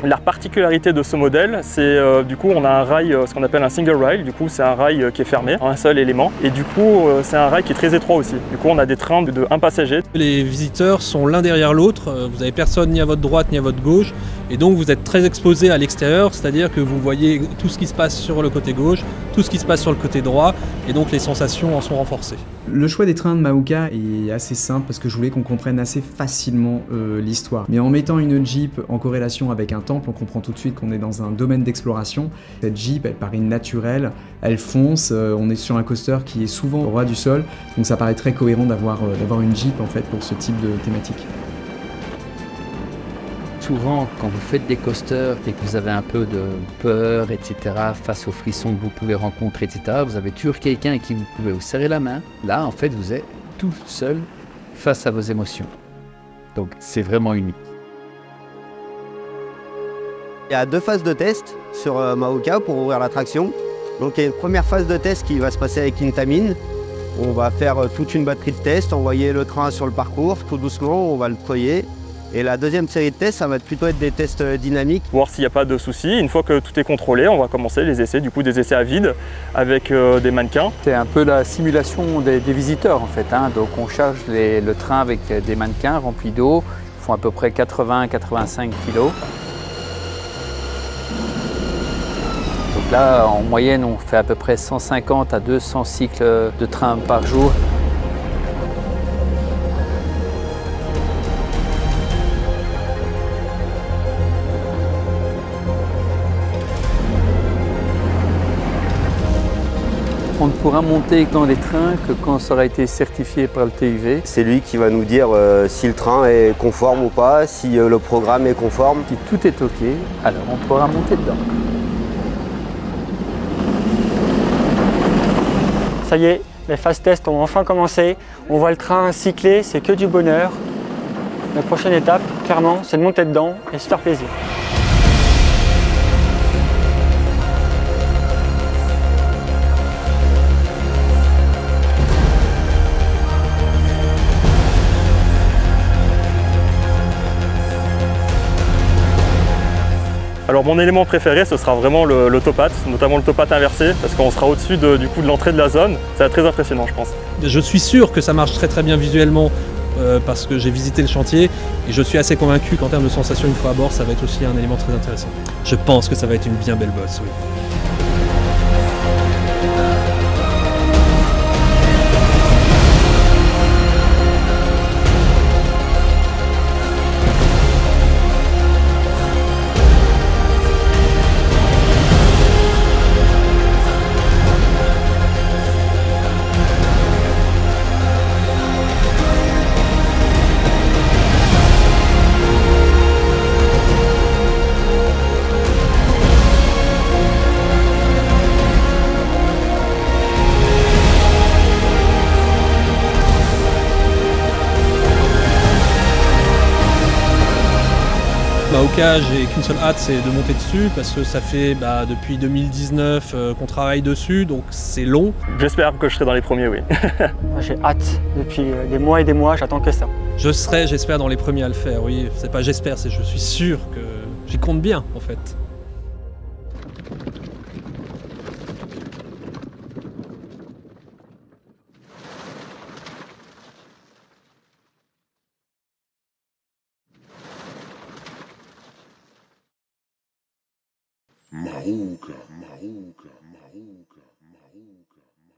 La particularité de ce modèle, c'est du coup on a un rail, ce qu'on appelle un single rail, du coup c'est un rail qui est fermé, un seul élément, et du coup c'est un rail qui est très étroit aussi. Du coup on a des trains de un passager. Les visiteurs sont l'un derrière l'autre, vous n'avez personne ni à votre droite ni à votre gauche, et donc vous êtes très exposé à l'extérieur, c'est-à-dire que vous voyez tout ce qui se passe sur le côté gauche, tout ce qui se passe sur le côté droit, et donc les sensations en sont renforcées. Le choix des trains de Mauka est assez simple parce que je voulais qu'on comprenne assez facilement l'histoire. Mais en mettant une Jeep en corrélation avec un temple, on comprend tout de suite qu'on est dans un domaine d'exploration. Cette Jeep, elle paraît naturelle, elle fonce, on est sur un coaster qui est souvent au ras du sol, donc ça paraît très cohérent d'avoir une Jeep en fait pour ce type de thématique. Souvent, quand vous faites des coasters et que vous avez un peu de peur, etc., face aux frissons que vous pouvez rencontrer, etc., vous avez toujours quelqu'un avec qui vous pouvez vous serrer la main. Là, en fait, vous êtes tout seul face à vos émotions. Donc, c'est vraiment unique. Il y a 2 phases de test sur Mauka pour ouvrir l'attraction. Donc, il y a une première phase de test qui va se passer avec Intamin. On va faire toute une batterie de tests, envoyer le train sur le parcours, tout doucement, on va le déployer. Et la deuxième série de tests, ça va plutôt être des tests dynamiques. Voir s'il n'y a pas de soucis. Une fois que tout est contrôlé, on va commencer les essais, du coup des essais à vide avec des mannequins. C'est un peu la simulation des visiteurs en fait. Donc on charge le train avec des mannequins remplis d'eau, ils font à peu près 80-85 kg. Donc là, en moyenne, on fait à peu près 150 à 200 cycles de train par jour. On ne pourra monter dans les trains que quand ça aura été certifié par le TÜV. C'est lui qui va nous dire si le train est conforme ou pas, si le programme est conforme. Si tout est OK, alors on pourra monter dedans. Ça y est, les phases tests ont enfin commencé. On voit le train cycler, c'est que du bonheur. La prochaine étape, clairement, c'est de monter dedans et se faire plaisir. Alors mon élément préféré, ce sera vraiment le topate, notamment le topate inversé, parce qu'on sera au-dessus de l'entrée de la zone. Ça va être très impressionnant, je pense. Je suis sûr que ça marche très bien visuellement parce que j'ai visité le chantier et je suis assez convaincu qu'en termes de sensations une fois à bord, ça va être aussi un élément très intéressant. Je pense que ça va être une bien belle bosse, oui. Mauka, j'ai qu'une seule hâte, c'est de monter dessus parce que ça fait depuis 2019 qu'on travaille dessus, donc c'est long. J'espère que je serai dans les premiers, oui. J'ai hâte, depuis des mois et des mois, j'attends que ça. Je serai, j'espère, dans les premiers à le faire, oui. C'est pas j'espère, c'est je suis sûr que j'y compte bien, en fait. Mauka, Mauka, Mauka.